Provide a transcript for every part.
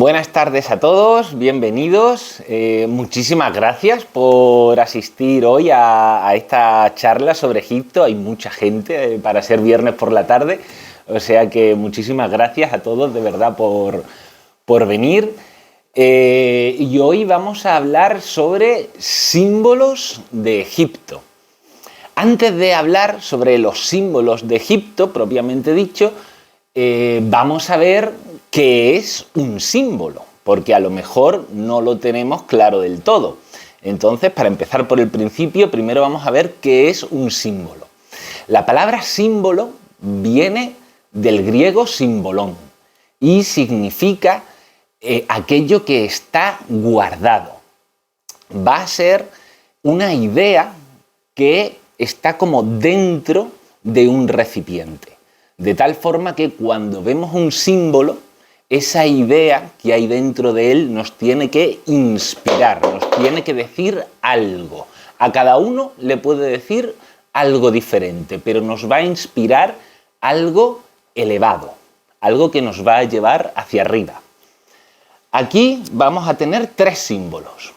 Buenas tardes a todos, bienvenidos. Muchísimas gracias por asistir hoy a esta charla sobre Egipto. Hay mucha gente para ser viernes por la tarde, o sea que muchísimas gracias a todos de verdad por venir. Y hoy vamos a hablar sobre símbolos de Egipto. Antes de hablar sobre los símbolos de Egipto, propiamente dicho, vamos a ver qué es un símbolo, porque a lo mejor no lo tenemos claro del todo. Entonces, para empezar por el principio, primero vamos a ver qué es un símbolo. La palabra símbolo viene del griego simbolón y significa aquello que está guardado. Va a ser una idea que está como dentro de un recipiente. De tal forma que cuando vemos un símbolo, esa idea que hay dentro de él nos tiene que inspirar, nos tiene que decir algo. A cada uno le puede decir algo diferente, pero nos va a inspirar algo elevado, algo que nos va a llevar hacia arriba. Aquí vamos a tener tres símbolos.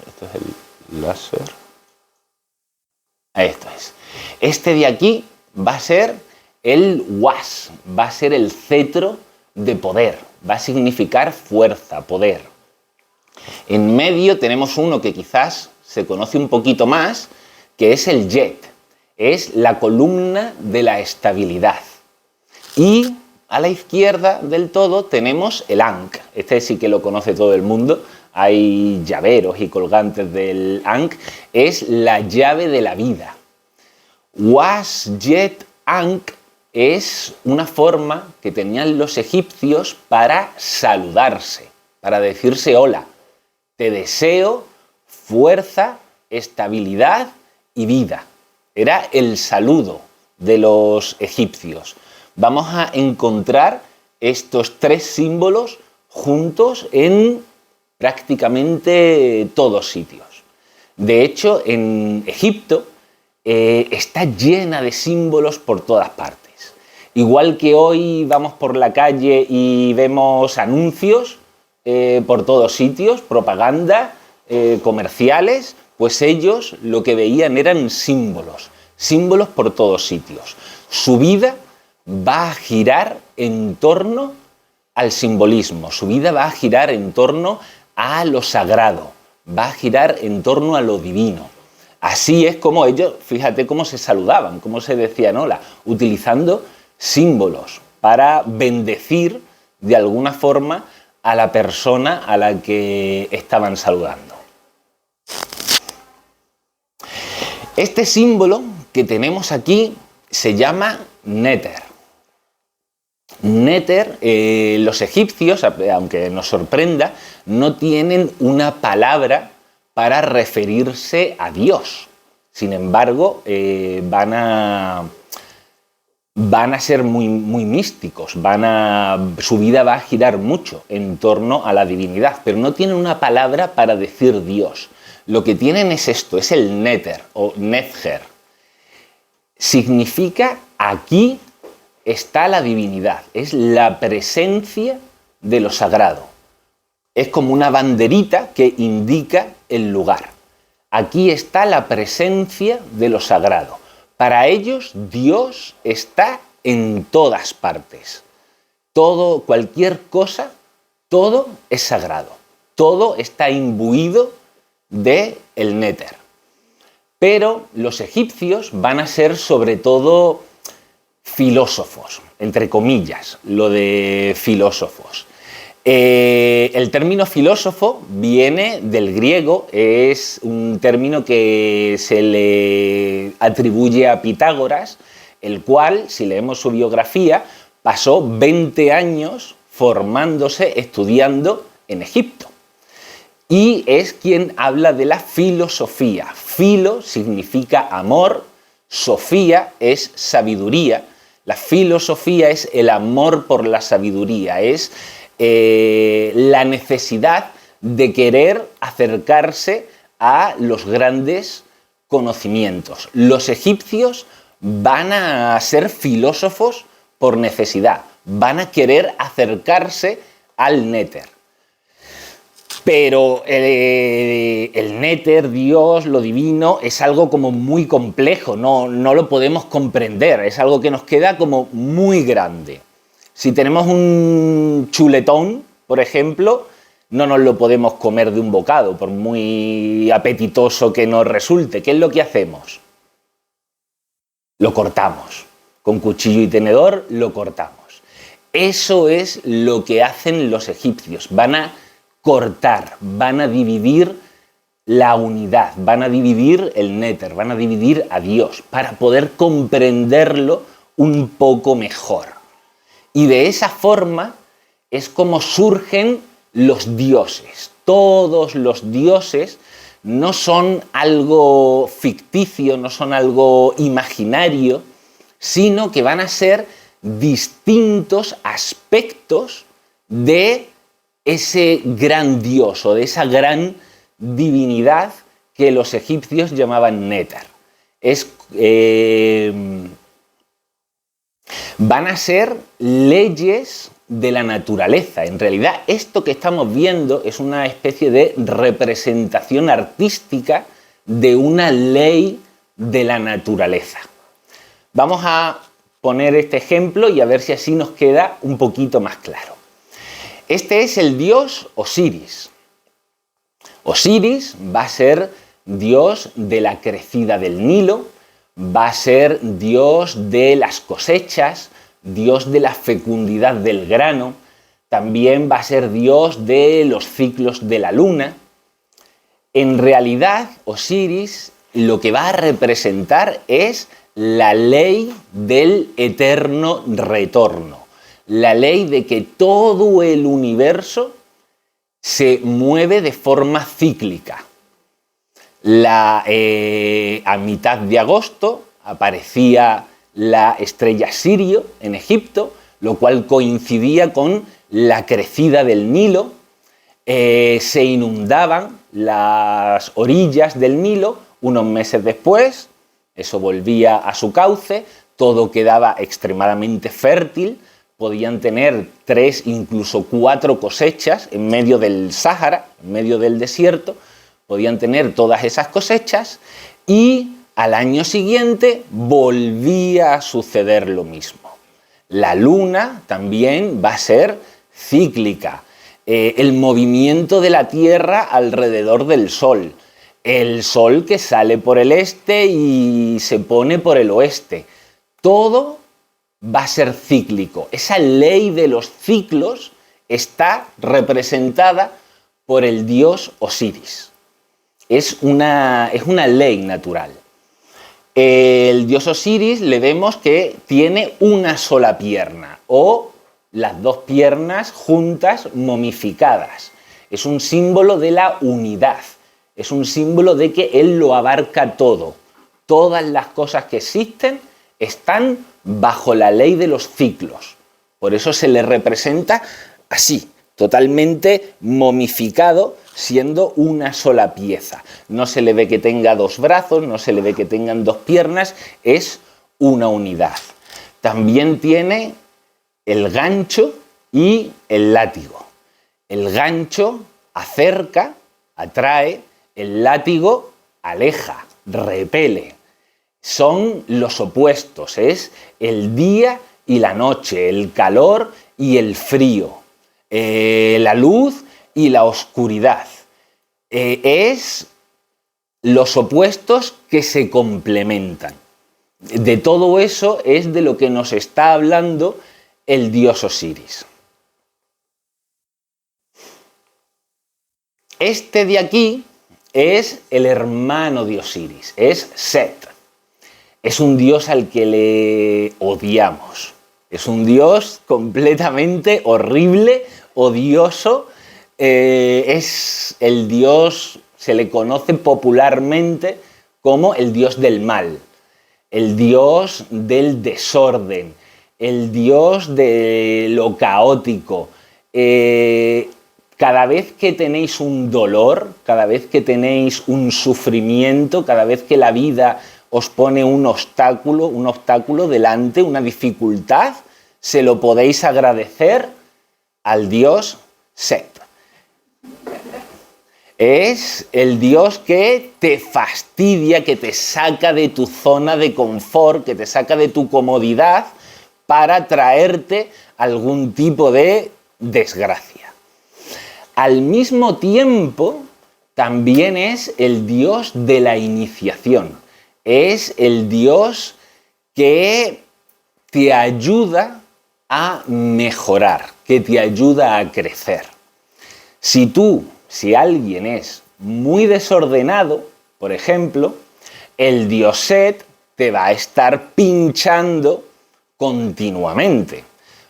Esto es el láser. Esto es. Este de aquí va a ser el was, va a ser el cetro de poder, va a significar fuerza, poder. En medio tenemos uno que quizás se conoce un poquito más, que es el jet, es la columna de la estabilidad. Y a la izquierda del todo tenemos el ankh, este sí que lo conoce todo el mundo, hay llaveros y colgantes del ankh, es la llave de la vida. Was, jet, ankh es una forma que tenían los egipcios para saludarse, para decirse hola. Te deseo fuerza, estabilidad y vida. Era el saludo de los egipcios. Vamos a encontrar estos tres símbolos juntos en prácticamente todos sitios. De hecho, en Egipto está llena de símbolos por todas partes. Igual que hoy vamos por la calle y vemos anuncios por todos sitios, propaganda, comerciales, pues ellos lo que veían eran símbolos por todos sitios. Su vida va a girar en torno al simbolismo, su vida va a girar en torno a lo sagrado, va a girar en torno a lo divino. Así es como ellos, fíjate cómo se saludaban, cómo se decían hola, utilizando símbolos para bendecir de alguna forma a la persona a la que estaban saludando. Este símbolo que tenemos aquí se llama Neter. Neter, los egipcios, aunque nos sorprenda, no tienen una palabra para referirse a Dios. Sin embargo, van a ser muy místicos, su vida va a girar mucho en torno a la divinidad, pero no tienen una palabra para decir Dios. Lo que tienen es esto, es el Neter o Nether. Significa aquí está la divinidad, es la presencia de lo sagrado. Es como una banderita que indica el lugar. Aquí está la presencia de lo sagrado. Para ellos, Dios está en todas partes. Todo, cualquier cosa, todo es sagrado. Todo está imbuido del Neter. Pero los egipcios van a ser sobre todo filósofos, entre comillas, lo de filósofos. El término filósofo viene del griego, es un término que se le atribuye a Pitágoras, el cual, si leemos su biografía, pasó 20 años formándose, estudiando en Egipto. Y es quien habla de la filosofía. Filo significa amor, sofía es sabiduría. La filosofía es el amor por la sabiduría, es la necesidad de querer acercarse a los grandes conocimientos. Los egipcios van a ser filósofos por necesidad, van a querer acercarse al Neter. Pero el néter, Dios, lo divino, es algo como muy complejo, no lo podemos comprender, es algo que nos queda como muy grande. Si tenemos un chuletón, por ejemplo, no nos lo podemos comer de un bocado, por muy apetitoso que nos resulte. ¿Qué es lo que hacemos? Lo cortamos. Con cuchillo y tenedor lo cortamos. Eso es lo que hacen los egipcios. Van a cortar, van a dividir la unidad, van a dividir el néter, van a dividir a Dios para poder comprenderlo un poco mejor. Y de esa forma es como surgen los dioses. Todos los dioses no son algo ficticio, no son algo imaginario, sino que van a ser distintos aspectos de ese gran dios o de esa gran divinidad que los egipcios llamaban Néter. Van a ser leyes de la naturaleza. En realidad, esto que estamos viendo es una especie de representación artística de una ley de la naturaleza. Vamos a poner este ejemplo y a ver si así nos queda un poquito más claro. Este es el dios Osiris. Osiris va a ser dios de la crecida del Nilo, va a ser dios de las cosechas, dios de la fecundidad del grano, también va a ser dios de los ciclos de la luna. En realidad, Osiris lo que va a representar es la ley del eterno retorno, la ley de que todo el universo se mueve de forma cíclica. A mitad de agosto aparecía la estrella Sirio en Egipto, lo cual coincidía con la crecida del Nilo. Se inundaban las orillas del Nilo. Unos meses después, eso volvía a su cauce, todo quedaba extremadamente fértil, podían tener 3, incluso 4 cosechas en medio del Sáhara, en medio del desierto, podían tener todas esas cosechas y al año siguiente volvía a suceder lo mismo. La luna también va a ser cíclica, el movimiento de la Tierra alrededor del Sol, el Sol que sale por el este y se pone por el oeste, todo va a ser cíclico. Esa ley de los ciclos está representada por el dios Osiris. Es una ley natural. El dios Osiris le vemos que tiene una sola pierna o las 2 piernas juntas momificadas. Es un símbolo de la unidad. Es un símbolo de que él lo abarca todo. Todas las cosas que existen están bajo la ley de los ciclos. Por eso se le representa así, totalmente momificado, siendo una sola pieza. No se le ve que tenga 2 brazos, no se le ve que tengan 2 piernas, es una unidad. También tiene el gancho y el látigo. El gancho acerca, atrae, el látigo aleja, repele. Son los opuestos, es el día y la noche, el calor y el frío, la luz y la oscuridad. Es los opuestos que se complementan. De todo eso es de lo que nos está hablando el dios Osiris. Este de aquí es el hermano de Osiris, es Set. Es un dios al que le odiamos. Es un dios completamente horrible, odioso. Es el dios, se le conoce popularmente como el dios del mal, el dios del desorden, el dios de lo caótico. Cada vez que tenéis un dolor, cada vez que tenéis un sufrimiento, cada vez que la vida os pone un obstáculo delante, una dificultad, se lo podéis agradecer al dios Set. Es el Dios que te fastidia, que te saca de tu zona de confort, que te saca de tu comodidad para traerte algún tipo de desgracia. Al mismo tiempo, también es el Dios de la iniciación. Es el Dios que te ayuda a mejorar, que te ayuda a crecer. Si alguien es muy desordenado, por ejemplo, el dioset te va a estar pinchando continuamente.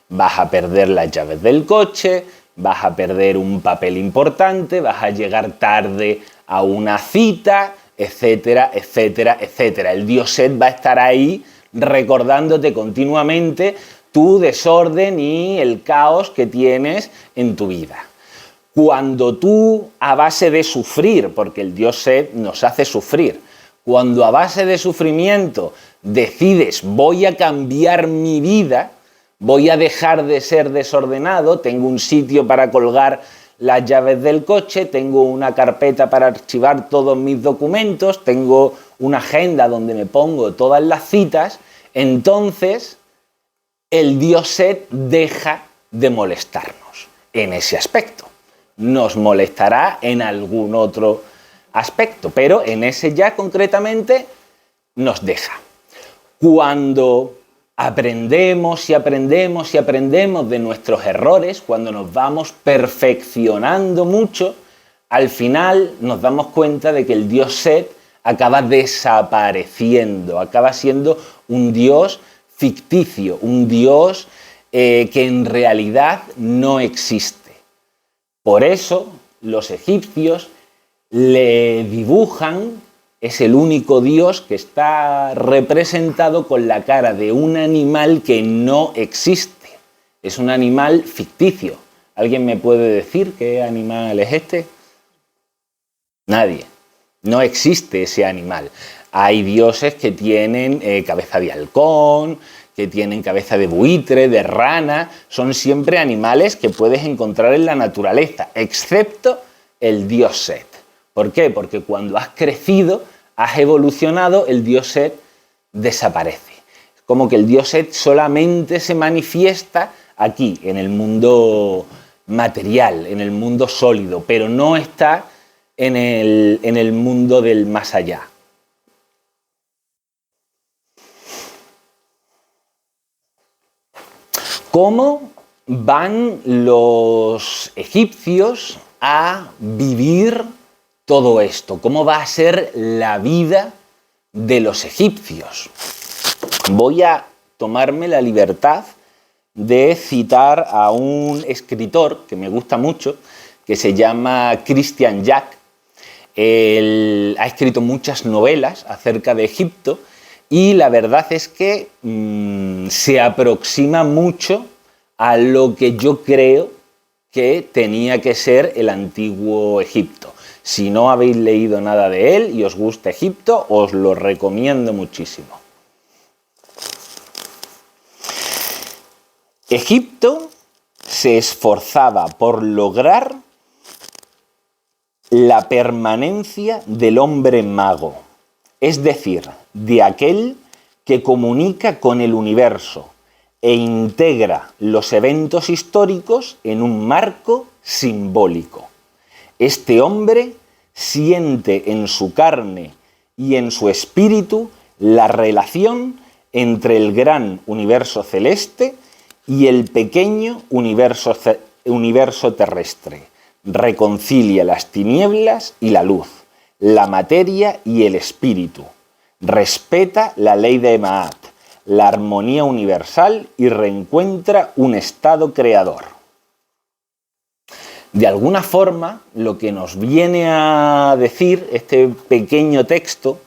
Vas a perder las llaves del coche, vas a perder un papel importante, vas a llegar tarde a una cita, etcétera, etcétera, etcétera. El dioset va a estar ahí recordándote continuamente tu desorden y el caos que tienes en tu vida. Cuando tú, a base de sufrir, porque el dioset nos hace sufrir, cuando a base de sufrimiento decides voy a cambiar mi vida, voy a dejar de ser desordenado, tengo un sitio para colgar las llaves del coche, tengo una carpeta para archivar todos mis documentos, tengo una agenda donde me pongo todas las citas, entonces el dioset deja de molestarnos en ese aspecto. Nos molestará en algún otro aspecto, pero en ese ya concretamente nos deja. Cuando aprendemos y aprendemos y aprendemos de nuestros errores, cuando nos vamos perfeccionando mucho, al final nos damos cuenta de que el dios Set acaba desapareciendo, acaba siendo un dios ficticio, un dios que en realidad no existe. Por eso los egipcios le dibujan, es el único dios que está representado con la cara de un animal que no existe. Es un animal ficticio. ¿Alguien me puede decir qué animal es este? Nadie. No existe ese animal. Hay dioses que tienen cabeza de halcón, que tienen cabeza de buitre, de rana. Son siempre animales que puedes encontrar en la naturaleza, excepto el dios Set. ¿Por qué? Porque cuando has crecido, has evolucionado, el dios Set desaparece. Es como que el dios Set solamente se manifiesta aquí, en el mundo material, en el mundo sólido, pero no está en el mundo del más allá. ¿Cómo van los egipcios a vivir todo esto? ¿Cómo va a ser la vida de los egipcios? Voy a tomarme la libertad de citar a un escritor que me gusta mucho, que se llama Christian Jack. Él ha escrito muchas novelas acerca de Egipto y la verdad es que se aproxima mucho a lo que yo creo que tenía que ser el antiguo Egipto. Si no habéis leído nada de él y os gusta Egipto, os lo recomiendo muchísimo. Egipto se esforzaba por lograr la permanencia del hombre mago, es decir, de aquel que comunica con el universo e integra los eventos históricos en un marco simbólico. Este hombre siente en su carne y en su espíritu la relación entre el gran universo celeste y el pequeño universo terrestre. Reconcilia las tinieblas y la luz, la materia y el espíritu. Respeta la ley de Maat, la armonía universal y reencuentra un estado creador. De alguna forma, lo que nos viene a decir este pequeño texto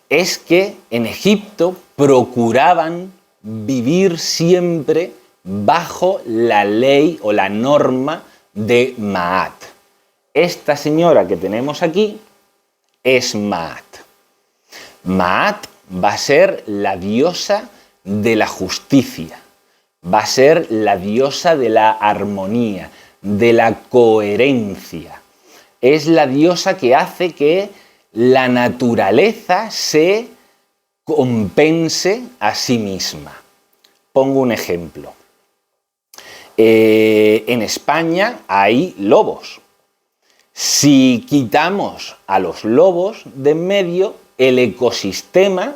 es que en Egipto procuraban vivir siempre bajo la ley o la norma de Maat. Esta señora que tenemos aquí es Maat. Maat va a ser la diosa de la justicia, va a ser la diosa de la armonía, de la coherencia. Es la diosa que hace que la naturaleza se compense a sí misma. Pongo un ejemplo. En España hay lobos. Si quitamos a los lobos de en medio, el ecosistema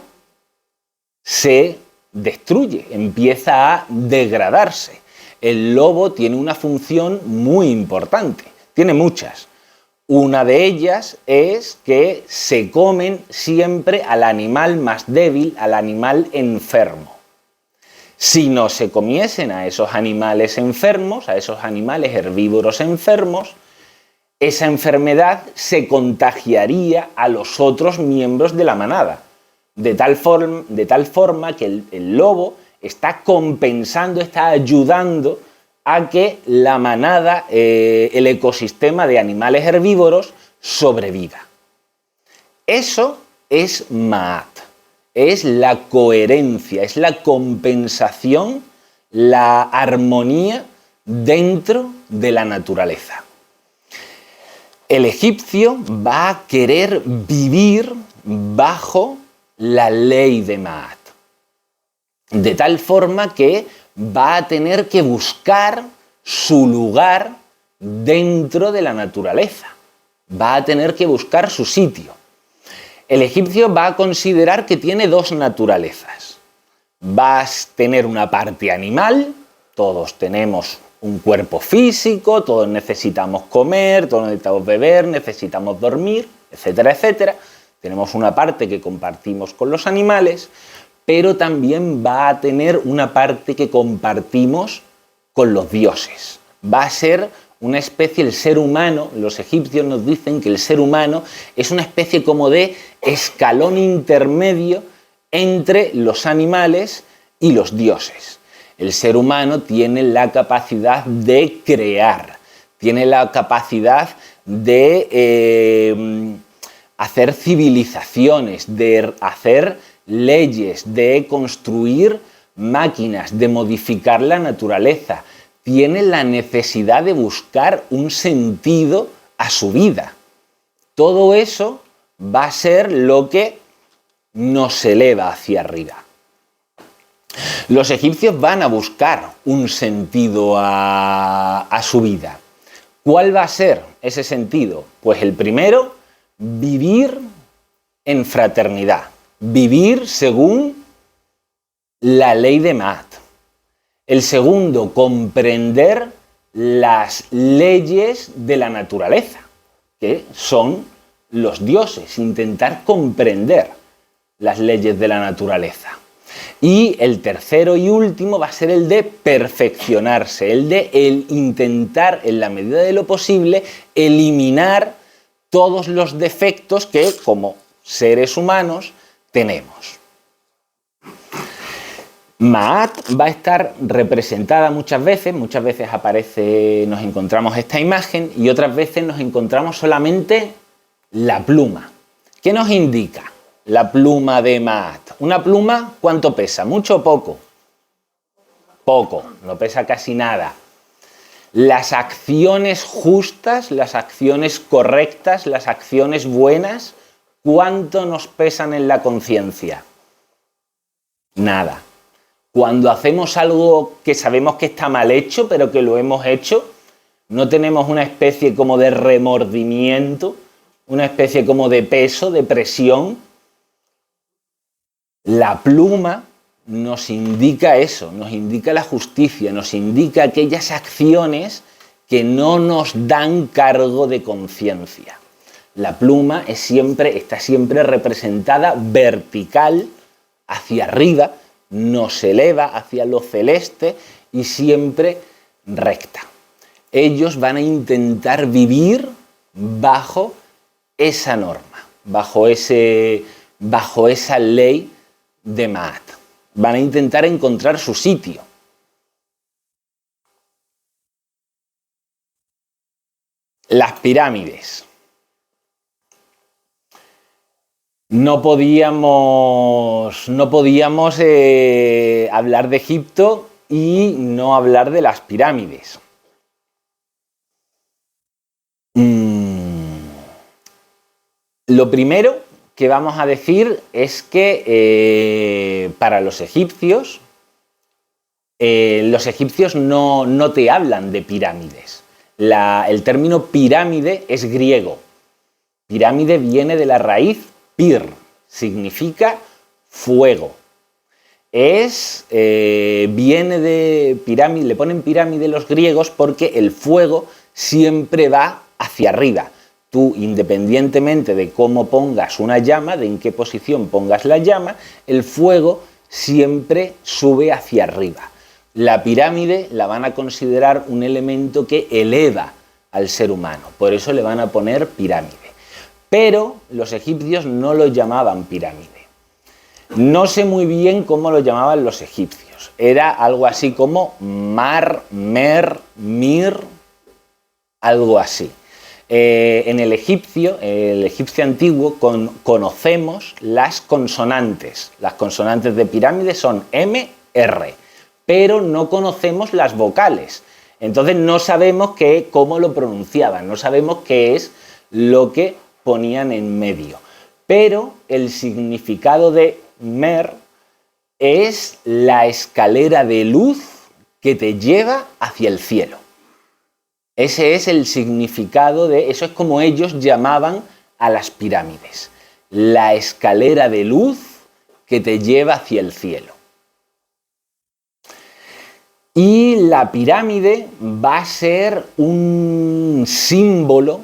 se destruye, empieza a degradarse. El lobo tiene una función muy importante, tiene muchas. Una de ellas es que se comen siempre al animal más débil, al animal enfermo. Si no se comiesen a esos animales enfermos, a esos animales herbívoros enfermos, esa enfermedad se contagiaría a los otros miembros de la manada. De tal forma que el lobo está compensando, está ayudando a que la manada, el ecosistema de animales herbívoros sobreviva. Eso es Ma'at, es la coherencia, es la compensación, la armonía dentro de la naturaleza. El egipcio va a querer vivir bajo la ley de Ma'at, de tal forma que va a tener que buscar su lugar dentro de la naturaleza, va a tener que buscar su sitio. El egipcio va a considerar que tiene dos naturalezas. Va a tener una parte animal, todos tenemos un cuerpo físico, todos necesitamos comer, todos necesitamos beber, necesitamos dormir, etcétera, etcétera. Tenemos una parte que compartimos con los animales, pero también va a tener una parte que compartimos con los dioses. Va a ser una especie, el ser humano, los egipcios nos dicen que el ser humano es una especie como de escalón intermedio entre los animales y los dioses. El ser humano tiene la capacidad de crear, tiene la capacidad de hacer civilizaciones, de hacer leyes, de construir máquinas, de modificar la naturaleza. Tiene la necesidad de buscar un sentido a su vida. Todo eso va a ser lo que nos eleva hacia arriba. Los egipcios van a buscar un sentido a su vida. ¿Cuál va a ser ese sentido? Pues el primero, vivir en fraternidad, vivir según la ley de Ma'at. El segundo, comprender las leyes de la naturaleza, que son los dioses, intentar comprender las leyes de la naturaleza. Y el tercero y último va a ser el de perfeccionarse, el de intentar, en la medida de lo posible, eliminar todos los defectos que, como seres humanos, tenemos. Ma'at va a estar representada muchas veces aparece, nos encontramos esta imagen y otras veces nos encontramos solamente la pluma. ¿Qué nos indica la pluma de Ma'at? ¿Una pluma cuánto pesa? ¿Mucho o poco? Poco, no pesa casi nada. Las acciones justas, las acciones correctas, las acciones buenas, ¿cuánto nos pesan en la conciencia? Nada. Cuando hacemos algo que sabemos que está mal hecho, pero que lo hemos hecho, no tenemos una especie como de remordimiento, una especie como de peso, de presión. La pluma nos indica eso, nos indica la justicia, nos indica aquellas acciones que no nos dan cargo de conciencia. La pluma está siempre representada vertical, hacia arriba, nos eleva hacia lo celeste y siempre recta. Ellos van a intentar vivir bajo esa norma, bajo esa ley de Ma'at. Van a intentar encontrar su sitio. Las pirámides. No podíamos hablar de Egipto y no hablar de las pirámides. Lo primero que vamos a decir es que para los egipcios no te hablan de pirámides. El término pirámide es griego. Pirámide viene de la raíz pir, significa fuego. Viene de pirámide, le ponen pirámide los griegos porque el fuego siempre va hacia arriba. Tú, independientemente de cómo pongas una llama, de en qué posición pongas la llama, el fuego siempre sube hacia arriba. La pirámide la van a considerar un elemento que eleva al ser humano, por eso le van a poner pirámide. Pero los egipcios no lo llamaban pirámide. No sé muy bien cómo lo llamaban los egipcios. Era algo así como mar, mer, mir, algo así. En el egipcio antiguo, conocemos las consonantes. Las consonantes de pirámide son M, R, pero no conocemos las vocales. Entonces no sabemos cómo lo pronunciaban, no sabemos qué es lo que ponían en medio. Pero el significado de mer es la escalera de luz que te lleva hacia el cielo. Ese es el significado eso es como ellos llamaban a las pirámides. La escalera de luz que te lleva hacia el cielo. Y la pirámide va a ser un símbolo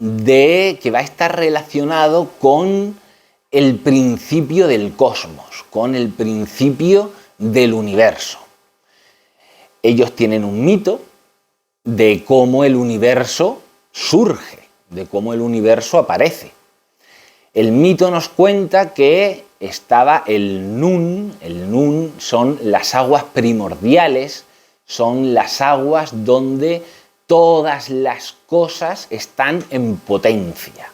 que va a estar relacionado con el principio del cosmos, con el principio del universo. Ellos tienen un mito de cómo el universo surge, de cómo el universo aparece. El mito nos cuenta que estaba el Nun son las aguas primordiales, son las aguas donde todas las cosas están en potencia.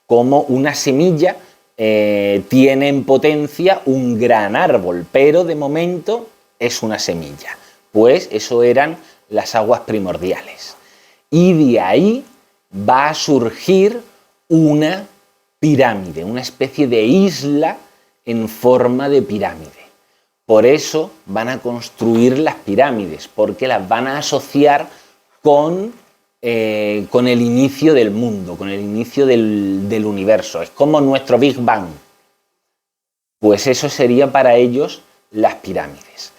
Como una semilla tiene en potencia un gran árbol, pero de momento es una semilla. Pues eso eran las aguas primordiales. Y de ahí va a surgir una pirámide, una especie de isla en forma de pirámide. Por eso van a construir las pirámides, porque las van a asociar con el inicio del mundo, con el inicio del universo. Es como nuestro Big Bang. Pues eso sería para ellos las pirámides.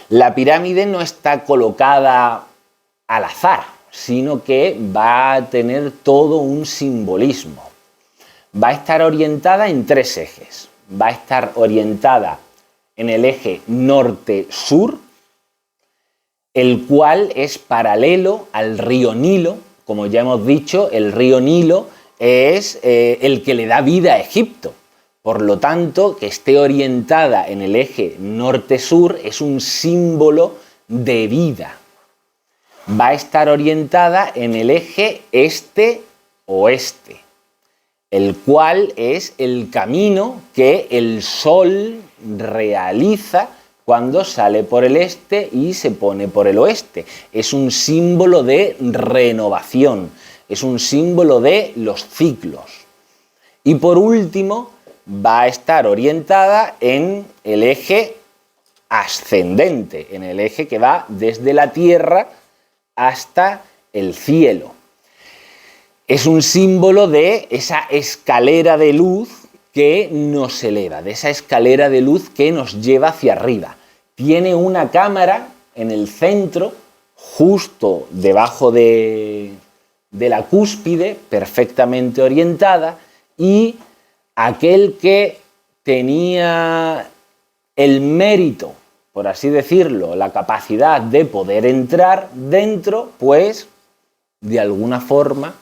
La pirámide no está colocada al azar, sino que va a tener todo un simbolismo. Va a estar orientada en 3 ejes. Va a estar orientada en el eje norte-sur, el cual es paralelo al río Nilo. Como ya hemos dicho, el río Nilo es el que le da vida a Egipto. Por lo tanto, que esté orientada en el eje norte-sur es un símbolo de vida. Va a estar orientada en el eje este-oeste, el cual es el camino que el Sol realiza cuando sale por el este y se pone por el oeste. Es un símbolo de renovación, es un símbolo de los ciclos. Y por último, va a estar orientada en el eje ascendente, en el eje que va desde la tierra hasta el cielo. Es un símbolo de esa escalera de luz que nos eleva, de esa escalera de luz que nos lleva hacia arriba. Tiene una cámara en el centro, justo debajo de la cúspide, perfectamente orientada, y aquel que tenía el mérito, por así decirlo, la capacidad de poder entrar dentro, pues de alguna forma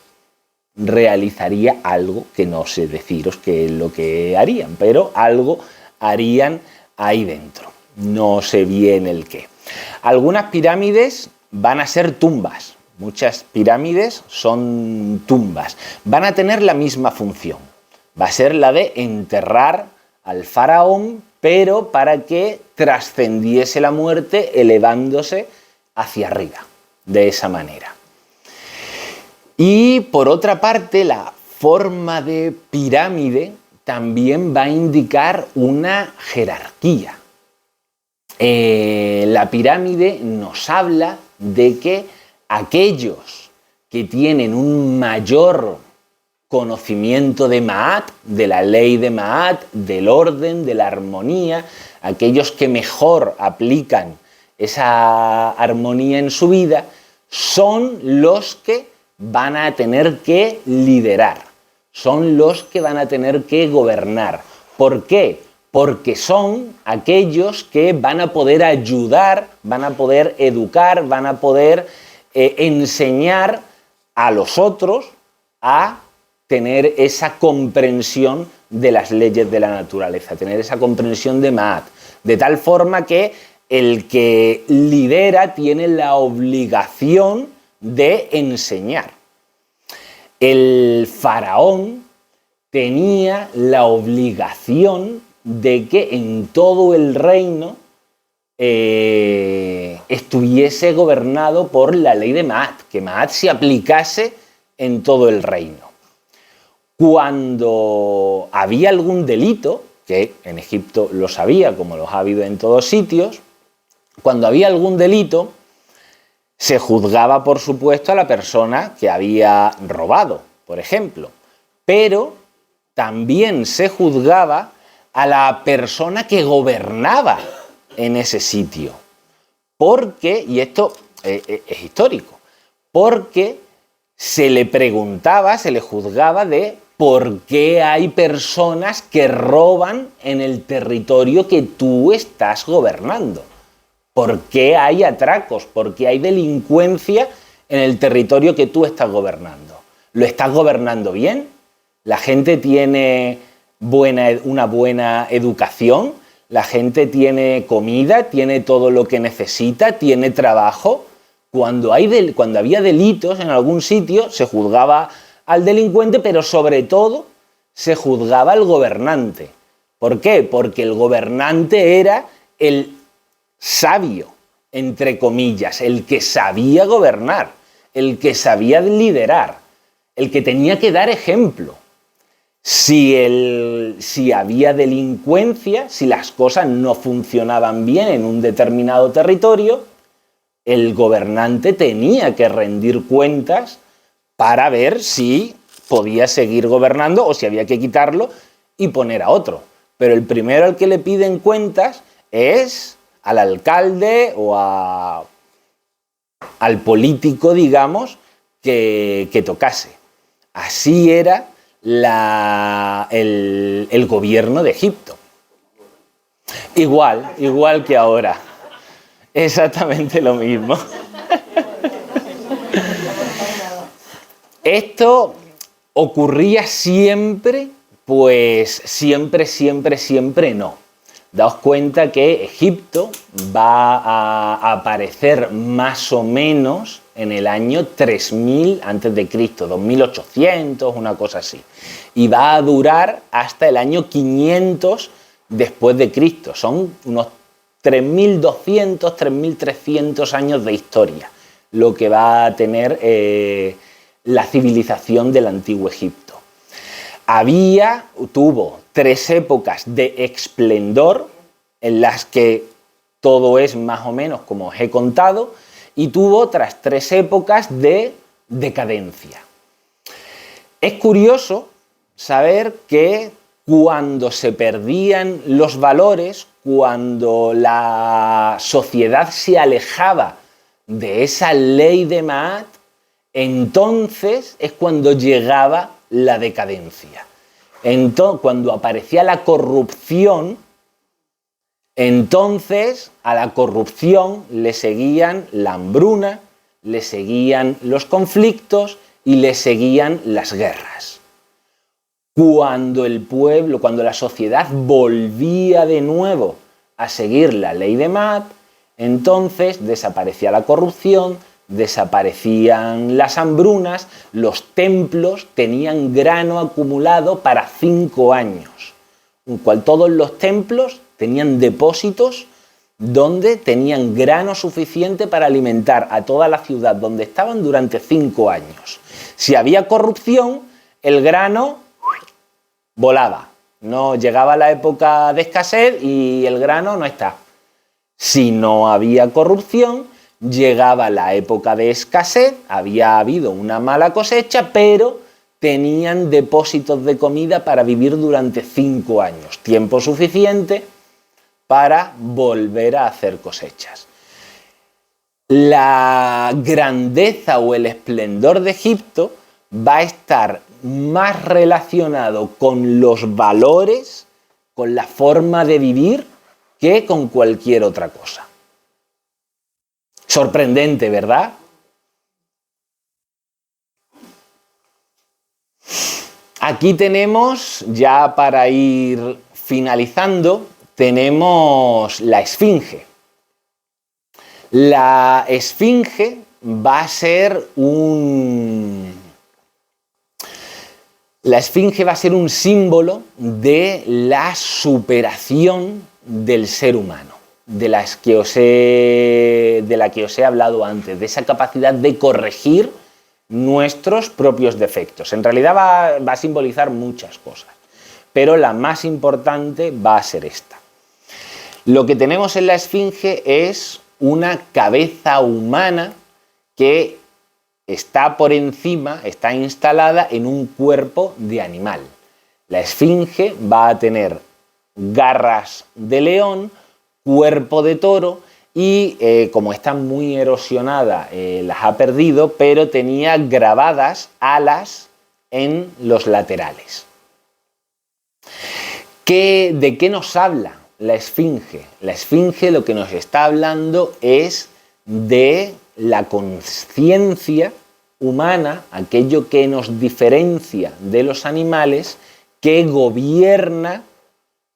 realizaría algo que no sé deciros qué es lo que harían, pero algo harían ahí dentro. No sé bien el qué. Algunas pirámides van a ser tumbas. Muchas pirámides son tumbas. Van a tener la misma función. Va a ser la de enterrar al faraón, pero para que trascendiese la muerte elevándose hacia arriba, de esa manera. Y por otra parte, la forma de pirámide también va a indicar una jerarquía. La pirámide nos habla de que aquellos que tienen un mayor conocimiento de Ma'at, de la ley de Ma'at, del orden, de la armonía, aquellos que mejor aplican esa armonía en su vida, son los que van a tener que liderar, son los que van a tener que gobernar. ¿Por qué? Porque son aquellos que van a poder ayudar, van a poder educar, van a poder enseñar a los otros a tener esa comprensión de las leyes de la naturaleza, tener esa comprensión de Ma'at, de tal forma que el que lidera tiene la obligación de enseñar. El faraón tenía la obligación de que en todo el reino estuviese gobernado por la ley de Ma'at, que Ma'at se aplicase en todo el reino. Cuando había algún delito, que en Egipto los había, como los ha habido en todos sitios, cuando había algún delito, se juzgaba, por supuesto, a la persona que había robado, por ejemplo, pero también se juzgaba a la persona que gobernaba en ese sitio. Porque, y esto es histórico, porque se le preguntaba, se le juzgaba de por qué hay personas que roban en el territorio que tú estás gobernando. ¿Por qué hay atracos? ¿Por qué hay delincuencia en el territorio que tú estás gobernando? ¿Lo estás gobernando bien? ¿La gente tiene una buena educación? ¿La gente tiene comida? ¿Tiene todo lo que necesita? ¿Tiene trabajo? Cuando había delitos en algún sitio, se juzgaba al delincuente, pero sobre todo se juzgaba al gobernante. ¿Por qué? Porque el gobernante era el sabio, entre comillas, el que sabía gobernar, el que sabía liderar, el que tenía que dar ejemplo. Si había delincuencia, si las cosas no funcionaban bien en un determinado territorio, el gobernante tenía que rendir cuentas para ver si podía seguir gobernando o si había que quitarlo y poner a otro. Pero el primero al que le piden cuentas es al alcalde o al político, digamos, que tocase. Así era el gobierno de Egipto. Igual que ahora. Exactamente lo mismo. Esto ocurría siempre, pues siempre no. Daos cuenta que Egipto va a aparecer más o menos en el año 3000 a.C., 2800, una cosa así. Y va a durar hasta el año 500 después de Cristo. Son unos 3200, 3300 años de historia, lo que va a tener la civilización del Antiguo Egipto. Tuvo 3 épocas de esplendor, en las que todo es más o menos como os he contado, y tuvo otras 3 épocas de decadencia. Es curioso saber que cuando se perdían los valores, cuando la sociedad se alejaba de esa ley de Ma'at, entonces es cuando llegaba la decadencia. Entonces, cuando aparecía la corrupción, entonces a la corrupción le seguían la hambruna, le seguían los conflictos y le seguían las guerras. Cuando la sociedad volvía de nuevo a seguir la ley de Ma'at, entonces desaparecía la corrupción, desaparecían las hambrunas, los templos tenían grano acumulado para 5 años, en cual todos los templos tenían depósitos donde tenían grano suficiente para alimentar a toda la ciudad donde estaban durante 5 años. Si había corrupción, el grano volaba. No llegaba la época de escasez y el grano no está. Si no había corrupción, llegaba la época de escasez, había habido una mala cosecha, pero tenían depósitos de comida para vivir durante 5 años, tiempo suficiente para volver a hacer cosechas. La grandeza o el esplendor de Egipto va a estar más relacionado con los valores, con la forma de vivir, que con cualquier otra cosa. Sorprendente, ¿verdad? Aquí tenemos, ya para ir finalizando, tenemos la Esfinge. La Esfinge va a ser un símbolo de la superación del ser humano, de la que os he hablado antes, de esa capacidad de corregir nuestros propios defectos. En realidad va a simbolizar muchas cosas, pero la más importante va a ser esta. Lo que tenemos en la Esfinge es una cabeza humana que está por encima, está instalada en un cuerpo de animal. La Esfinge va a tener garras de león, cuerpo de toro y como está muy erosionada las ha perdido, pero tenía grabadas alas en los laterales. ¿De qué nos habla la Esfinge? La Esfinge lo que nos está hablando es de la conciencia humana, aquello que nos diferencia de los animales, que gobierna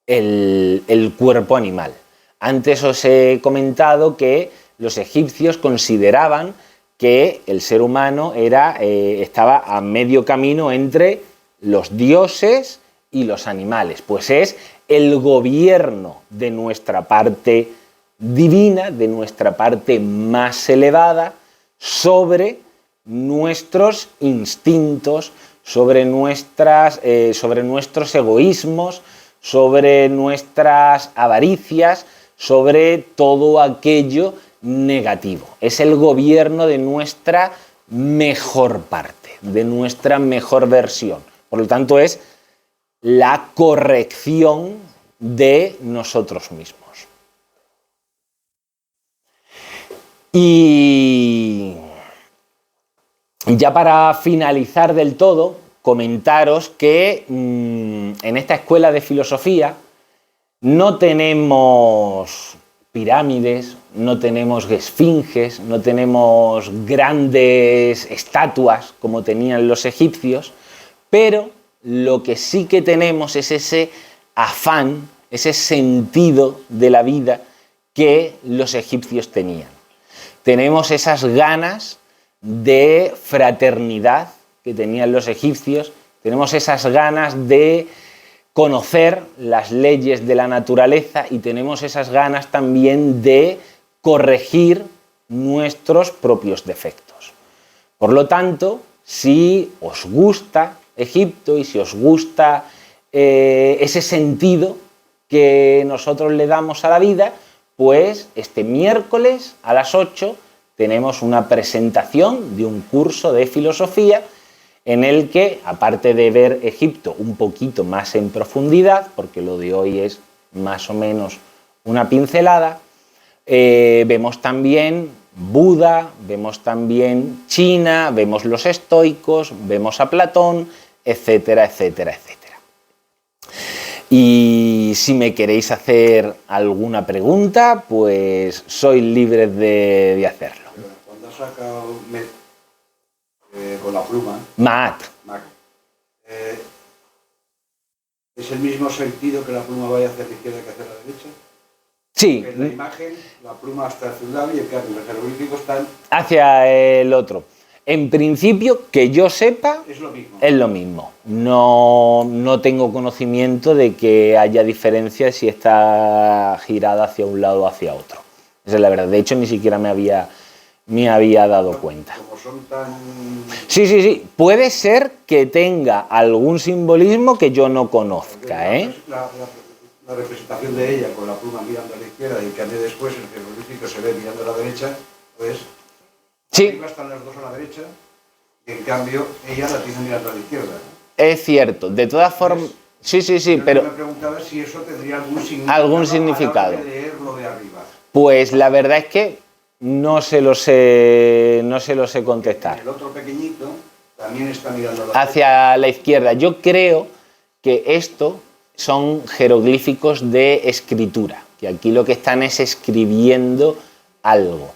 el cuerpo animal. Antes os he comentado que los egipcios consideraban que el ser humano estaba a medio camino entre los dioses y los animales, pues es el gobierno de nuestra parte divina, de nuestra parte más elevada, sobre nuestros instintos, sobre nuestros egoísmos, sobre nuestras avaricias, sobre todo aquello negativo. Es el gobierno de nuestra mejor parte, de nuestra mejor versión. Por lo tanto, es la corrección de nosotros mismos. Y ya para finalizar del todo, comentaros que en esta escuela de filosofía no tenemos pirámides, no tenemos esfinges, no tenemos grandes estatuas como tenían los egipcios, pero lo que sí que tenemos es ese afán, ese sentido de la vida que los egipcios tenían. Tenemos esas ganas de fraternidad que tenían los egipcios, tenemos esas ganas de conocer las leyes de la naturaleza y tenemos esas ganas también de corregir nuestros propios defectos. Por lo tanto, si os gusta Egipto y si os gusta ese sentido que nosotros le damos a la vida, pues este miércoles a las 8 tenemos una presentación de un curso de filosofía en el que, aparte de ver Egipto un poquito más en profundidad, porque lo de hoy es más o menos una pincelada, vemos también Buda, vemos también China, vemos los estoicos, vemos a Platón, etcétera, etcétera, etcétera. Y si me queréis hacer alguna pregunta, pues sois libres de hacerlo. Cuando has sacado con la pluma, Maat. ¿Es el mismo sentido que la pluma vaya hacia la izquierda que hacia la derecha? Sí. En la imagen, la pluma está hacia un lado y en cambio los jeroglíficos están hacia el otro. En principio, que yo sepa, es lo mismo. Es lo mismo. No tengo conocimiento de que haya diferencia si está girada hacia un lado o hacia otro. Esa es la verdad. De hecho, ni siquiera me me había dado cuenta. Como son tan... Sí, sí, sí. Puede ser que tenga algún simbolismo que yo no conozca, ¿eh? La representación de ella con la pluma mirando a la izquierda y que después el jeroglífico se ve mirando a la derecha, pues sí. Arriba están las dos a la derecha y en cambio ella la tiene mirando a la izquierda, ¿no? Es cierto, de todas formas... Sí, sí, sí, pero... Me preguntaba si eso tendría algún significado. A la hora de leer lo de arriba. Pues la verdad es que no se lo sé contestar. El otro pequeñito también está mirando hacia la izquierda. Yo creo que esto son jeroglíficos de escritura, que aquí lo que están es escribiendo algo,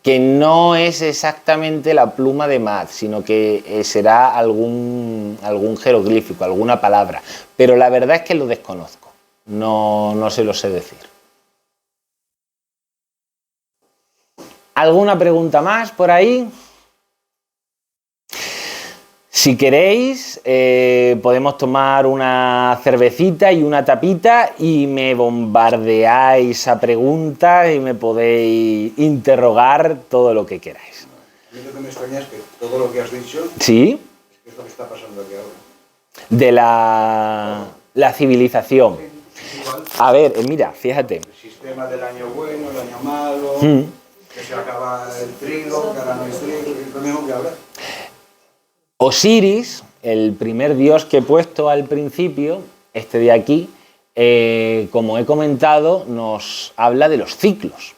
que no es exactamente la pluma de Maat, sino que será algún jeroglífico, alguna palabra, pero la verdad es que lo desconozco, no se lo sé decir. ¿Alguna pregunta más por ahí? Si queréis, podemos tomar una cervecita y una tapita y me bombardeáis a preguntas y me podéis interrogar todo lo que queráis. Lo que me extraña es que todo lo que has dicho, ¿sí? Es que es lo que está pasando aquí ahora. De la civilización. Sí, a ver, mira, fíjate. El sistema del año bueno, el año malo, que se acaba el trigo, que ahora no hay trigo, es lo mismo que ahora. Osiris, el primer dios que he puesto al principio, este de aquí, como he comentado, nos habla de los ciclos.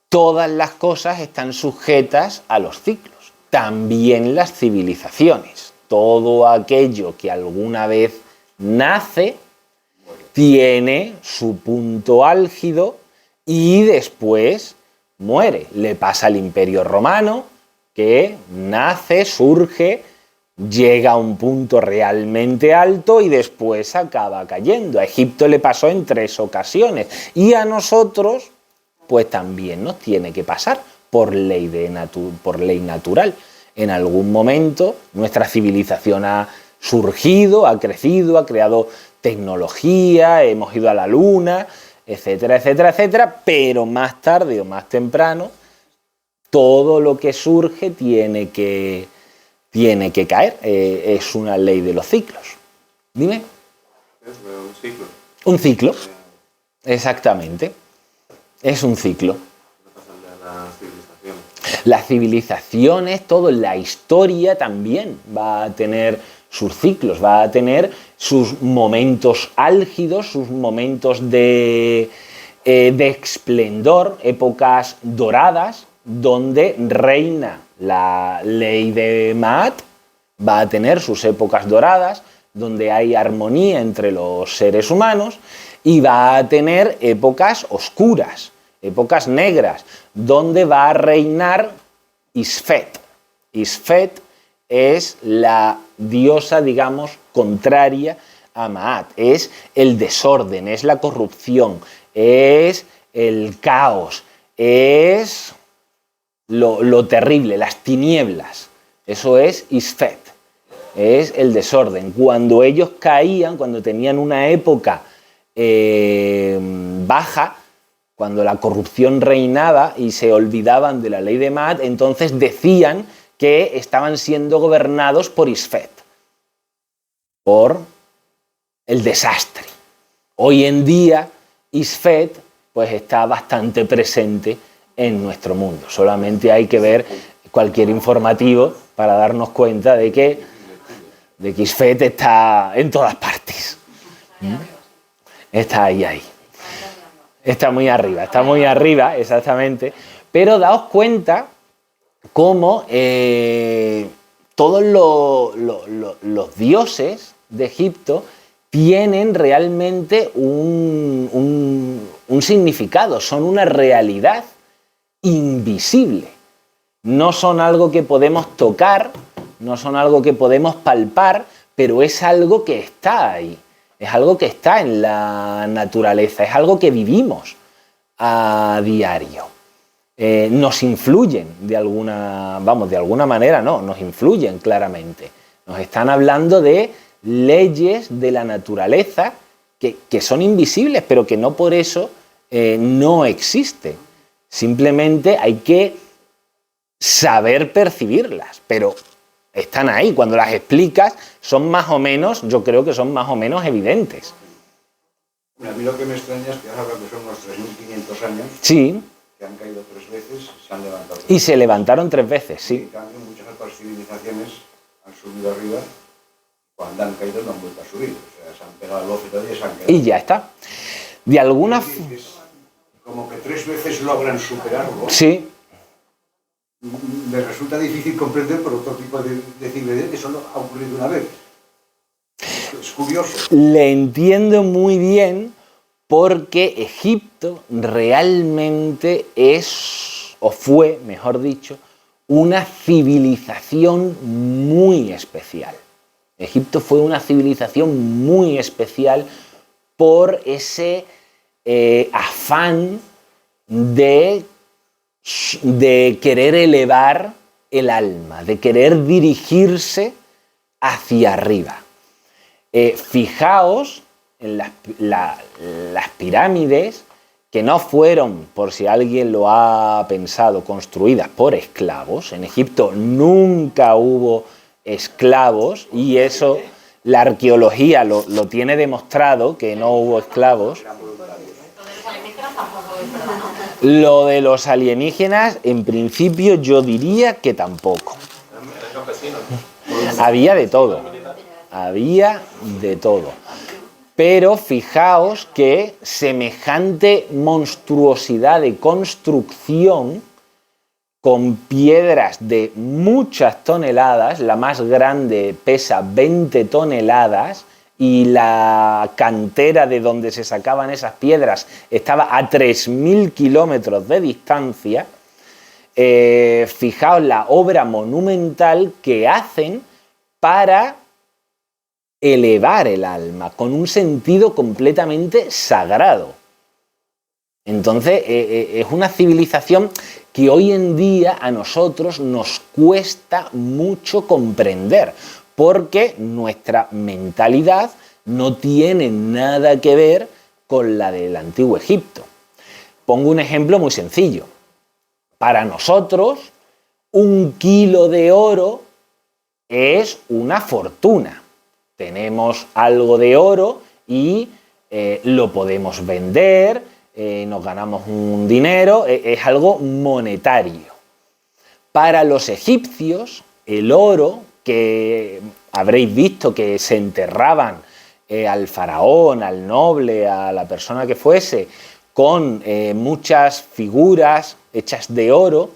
Todas las cosas están sujetas a los ciclos, también las civilizaciones. Todo aquello que alguna vez nace tiene su punto álgido y después muere. Le pasa al Imperio Romano, que nace, surge, llega a un punto realmente alto y después acaba cayendo. A Egipto le pasó en 3 ocasiones y a nosotros pues también nos tiene que pasar por ley natural. En algún momento nuestra civilización ha surgido, ha crecido, ha creado tecnología, hemos ido a la luna, etcétera, etcétera, etcétera, pero más tarde o más temprano todo lo que surge tiene que caer. Es una ley de los ciclos. Dime. Un ciclo. Un ciclo. Exactamente. Es un ciclo. Las civilizaciones, todo, la historia también va a tener sus ciclos, va a tener sus momentos álgidos, sus momentos de esplendor, épocas doradas, donde reina la ley de Maat, va a tener sus épocas doradas, donde hay armonía entre los seres humanos, y va a tener épocas oscuras, épocas negras, donde va a reinar Isfet. Isfet es la diosa, digamos, contraria a Maat, es el desorden, es la corrupción, es el caos, es lo terrible, las tinieblas. Eso es Isfet, es el desorden. Cuando ellos caían, cuando tenían una época baja, cuando la corrupción reinaba y se olvidaban de la ley de Maat, entonces decían que estaban siendo gobernados por Isfet, por el desastre. Hoy en día Isfet pues está bastante presente en nuestro mundo. Solamente hay que ver cualquier informativo para darnos cuenta de que Isfet está en todas partes. Está ahí. Está muy arriba, exactamente. Pero daos cuenta cómo todos los dioses de Egipto tienen realmente un significado, son una realidad invisible. No son algo que podemos tocar, no son algo que podemos palpar, pero es algo que está ahí, es algo que está en la naturaleza, es algo que vivimos a diario. Nos influyen de alguna manera, no, nos influyen claramente. Nos están hablando de leyes de la naturaleza que son invisibles, pero que no por eso no existen, Simplemente hay que saber percibirlas, pero están ahí. Cuando las explicas, son más o menos, yo creo que son más o menos evidentes. A mí lo que me extraña es que ahora que son unos 3.500 años, sí, que han caído 3 veces, se han levantado 3 y se levantaron 3 veces, En sí. cambio, muchas otras civilizaciones han subido arriba, cuando han caído no han vuelto a subir. O sea, se han pegado el bofetón y se han quedado. Y ya está. De alguna Es decir, es como que 3 veces logran superarlo. sí, Me resulta difícil comprender por otro tipo de civilización que solo ha ocurrido una vez. Es curioso. le entiendo muy bien porque Egipto realmente es, o fue, mejor dicho, una civilización muy especial. Egipto fue una civilización muy especial por ese afán de querer elevar el alma, de querer dirigirse hacia arriba. Fijaos en las pirámides, que no fueron, por si alguien lo ha pensado, construidas por esclavos. En Egipto nunca hubo esclavos y eso la arqueología lo tiene demostrado, que no hubo esclavos. Lo de los alienígenas, en principio, yo diría que tampoco. Había de todo. Había de todo. Pero fijaos que semejante monstruosidad de construcción, con piedras de muchas toneladas, la más grande pesa 20 toneladas, y la cantera de donde se sacaban esas piedras estaba a 3.000 kilómetros de distancia. Fijaos la obra monumental que hacen para elevar el alma, con un sentido completamente sagrado. Entonces, es una civilización que hoy en día a nosotros nos cuesta mucho comprender, porque nuestra mentalidad no tiene nada que ver con la del antiguo Egipto. Pongo un ejemplo muy sencillo. Para nosotros, 1 kilo de oro es una fortuna. Tenemos algo de oro y lo podemos vender, nos ganamos un dinero, es algo monetario. Para los egipcios, el oro, que habréis visto que se enterraban al faraón, al noble, a la persona que fuese, con muchas figuras hechas de oro,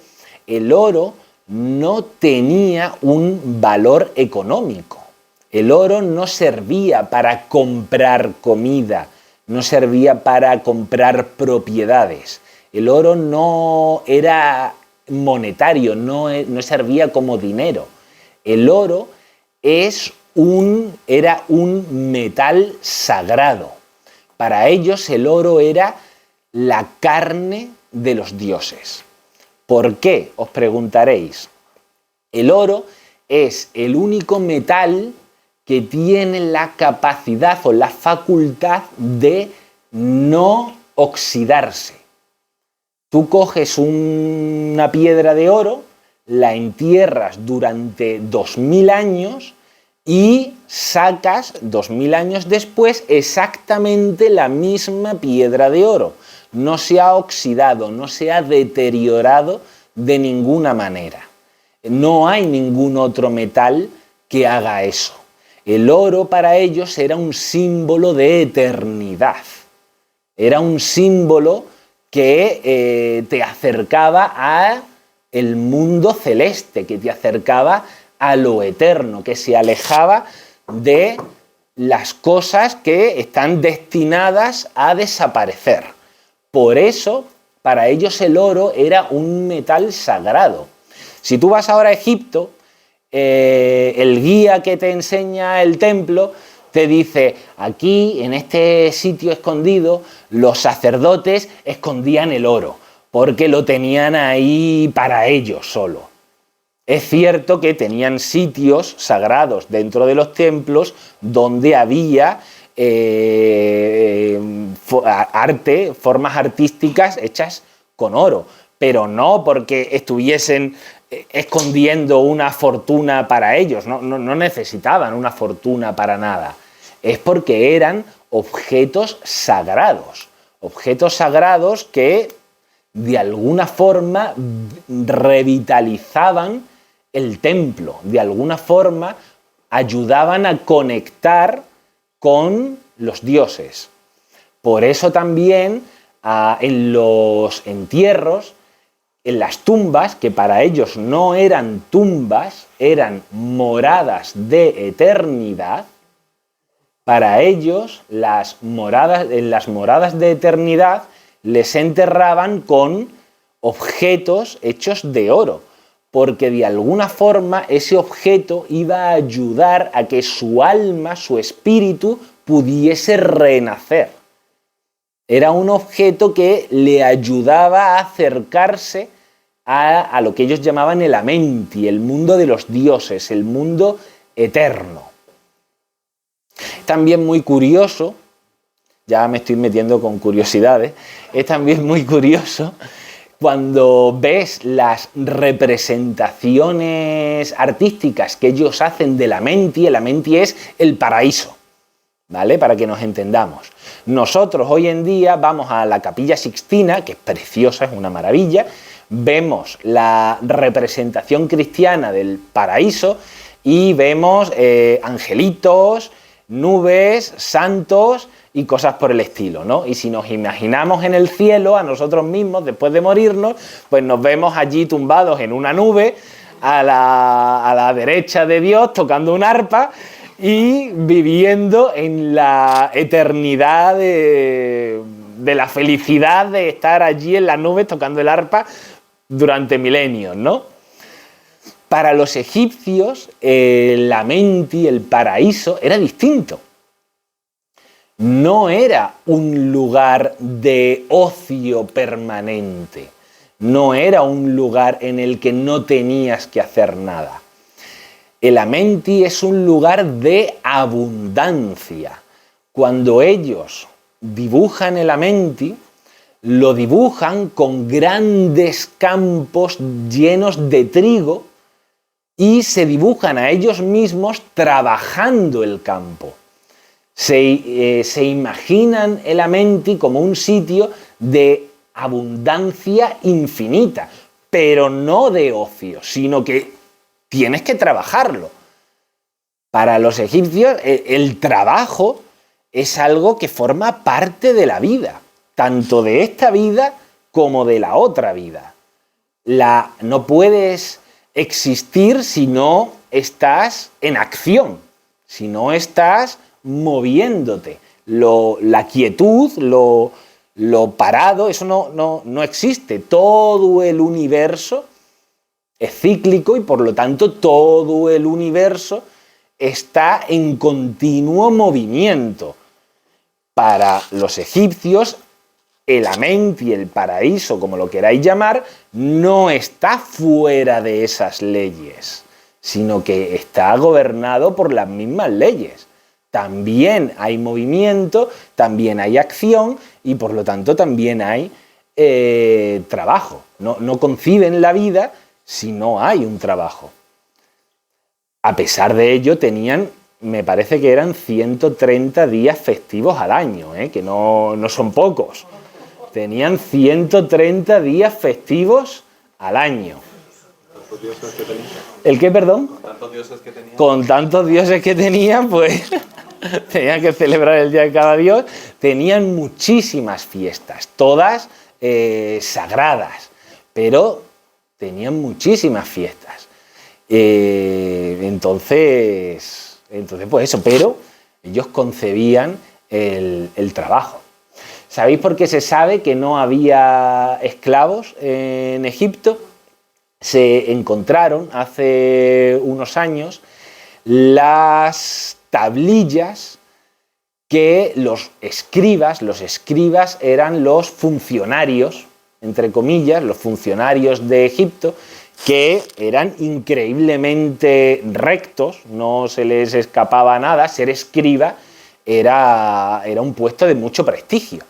el oro no tenía un valor económico. El oro no servía para comprar comida, no servía para comprar propiedades. El oro no era monetario, no servía como dinero. El oro era un metal sagrado. Para ellos el oro era la carne de los dioses. ¿Por qué? Os preguntaréis. El oro es el único metal que tiene la capacidad o la facultad de no oxidarse. Tú coges una piedra de oro, la entierras durante 2000 años y sacas 2000 años después exactamente la misma piedra de oro. No se ha oxidado, no se ha deteriorado de ninguna manera. No hay ningún otro metal que haga eso. El oro para ellos era un símbolo de eternidad. Era un símbolo que te acercaba a el mundo celeste, que te acercaba a lo eterno, que se alejaba de las cosas que están destinadas a desaparecer. Por eso, para ellos el oro era un metal sagrado. Si tú vas ahora a Egipto, el guía que te enseña el templo te dice: aquí, en este sitio escondido, los sacerdotes escondían el oro, porque lo tenían ahí para ellos solo. Es cierto que tenían sitios sagrados dentro de los templos donde había arte, formas artísticas hechas con oro, pero no porque estuviesen escondiendo una fortuna para ellos, no necesitaban una fortuna para nada. Es porque eran objetos sagrados que de alguna forma revitalizaban el templo, de alguna forma ayudaban a conectar con los dioses. Por eso también en los entierros, en las tumbas, que para ellos no eran tumbas, eran moradas de eternidad, para ellos en las moradas de eternidad les enterraban con objetos hechos de oro, porque de alguna forma ese objeto iba a ayudar a que su alma, su espíritu, pudiese renacer. Era un objeto que le ayudaba a acercarse a lo que ellos llamaban el Amenti, el mundo de los dioses, el mundo eterno. También muy curioso, ya me estoy metiendo con curiosidades, es también muy curioso cuando ves las representaciones artísticas que ellos hacen del Amenti. El Amenti es el paraíso, ¿vale? Para que nos entendamos. Nosotros hoy en día vamos a la Capilla Sixtina, que es preciosa, es una maravilla, vemos la representación cristiana del paraíso y vemos angelitos, nubes, santos y cosas por el estilo, ¿no? Y si nos imaginamos en el cielo a nosotros mismos después de morirnos, pues nos vemos allí tumbados en una nube a la derecha de Dios tocando un arpa y viviendo en la eternidad de la felicidad de estar allí en la nube tocando el arpa durante milenios, ¿no? Para los egipcios, el Amenti, el paraíso, era distinto. No era un lugar de ocio permanente. No era un lugar en el que no tenías que hacer nada. El Amenti es un lugar de abundancia. Cuando ellos dibujan el Amenti, lo dibujan con grandes campos llenos de trigo y dibujan a ellos mismos trabajando el campo. Se imaginan el Amenti como un sitio de abundancia infinita, pero no de ocio, sino que tienes que trabajarlo. Para los egipcios, el trabajo es algo que forma parte de la vida, tanto de esta vida como de la otra vida. No puedes existir si no estás en acción, si no estás moviéndote. La quietud, lo parado, eso no existe. Todo el universo es cíclico y por lo tanto todo el universo está en continuo movimiento. Para los egipcios, el Amenti, el paraíso, como lo queráis llamar, no está fuera de esas leyes, sino que está gobernado por las mismas leyes. También hay movimiento, también hay acción y por lo tanto también hay trabajo. No conciben la vida si no hay un trabajo. A pesar de ello tenían, me parece que eran 130 días festivos al año, que no son pocos. Tenían 130 días festivos al año. ¿Cuántos dioses que tenían? ¿El qué, perdón? ¿Con tantos dioses que tenían? Con tantos dioses que tenían, pues tenían que celebrar el día de cada dios. Tenían muchísimas fiestas, todas sagradas, pero tenían muchísimas fiestas. Entonces, pues eso, pero ellos concebían el trabajo. ¿Sabéis por qué se sabe que no había esclavos en Egipto? Se encontraron hace unos años las tablillas que los escribas eran los funcionarios, entre comillas, los funcionarios de Egipto, que eran increíblemente rectos, no se les escapaba nada. Ser escriba era un puesto de mucho prestigio,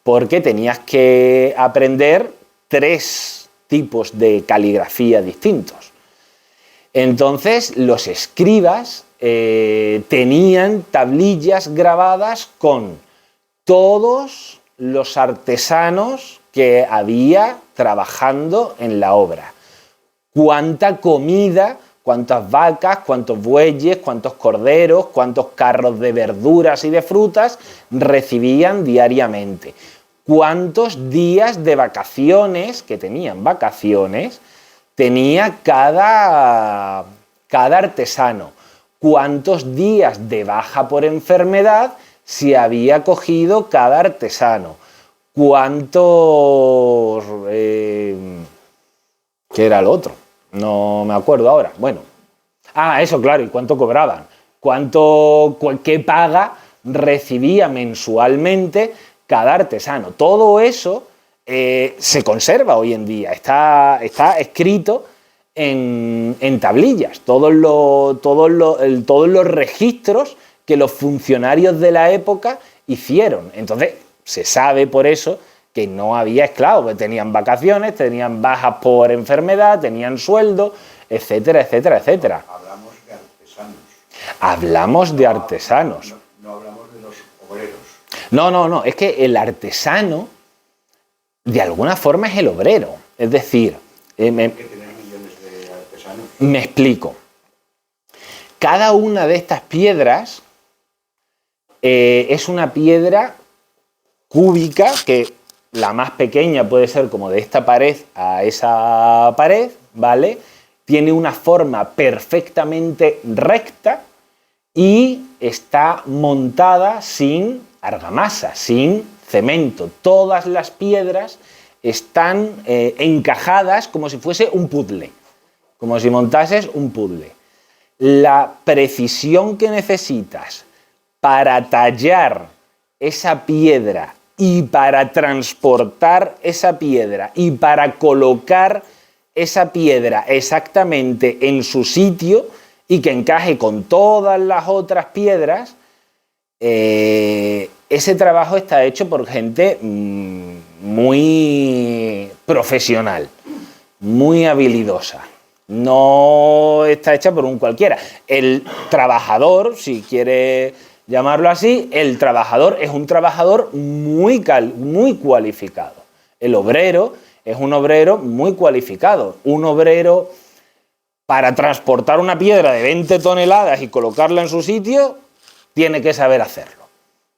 porque tenías que aprender 3 tipos de caligrafía distintos. Entonces, los escribas tenían tablillas grabadas con todos los artesanos que había trabajando en la obra. Cuánta comida, cuántas vacas, cuántos bueyes, cuántos corderos, cuántos carros de verduras y de frutas recibían diariamente. Cuántos días de vacaciones, que tenían vacaciones, tenía cada artesano. Cuántos días de baja por enfermedad se había cogido cada artesano. Cuántos... ¿qué era lo otro? No me acuerdo ahora. Bueno. Eso, claro. ¿Y cuánto cobraban? ¿Qué paga recibía mensualmente cada artesano? Todo eso se conserva hoy en día. Está escrito en tablillas. Todos los registros que los funcionarios de la época hicieron. Entonces, se sabe por eso que no había esclavos, que tenían vacaciones, tenían bajas por enfermedad, tenían sueldo, etcétera, etcétera, etcétera. Hablamos de artesanos. Hablamos de artesanos. No hablamos de los obreros. No, es que el artesano, de alguna forma, es el obrero. Es decir, Hay que tener millones de artesanos. me explico. Cada una de estas piedras es una piedra cúbica, que la más pequeña puede ser como de esta pared a esa pared, ¿vale? Tiene una forma perfectamente recta y está montada sin argamasa, sin cemento. Todas las piedras están encajadas como si fuese un puzzle, como si montases un puzzle. La precisión que necesitas para tallar esa piedra y para transportar esa piedra y para colocar esa piedra exactamente en su sitio y que encaje con todas las otras piedras, ese trabajo está hecho por gente muy profesional, muy habilidosa. No está hecha por un cualquiera. El trabajador, si quiere llamarlo así, el trabajador es un trabajador muy cualificado. El obrero es un obrero muy cualificado. Un obrero, para transportar una piedra de 20 toneladas y colocarla en su sitio, tiene que saber hacerlo.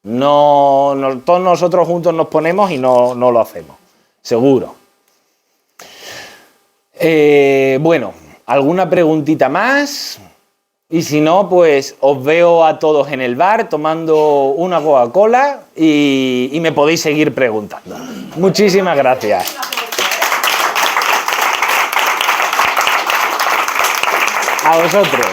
Todos nosotros juntos nos ponemos y no lo hacemos, seguro. Bueno, ¿alguna preguntita más? Y si no, pues os veo a todos en el bar tomando una Coca-Cola y me podéis seguir preguntando. Muchísimas gracias. A vosotros.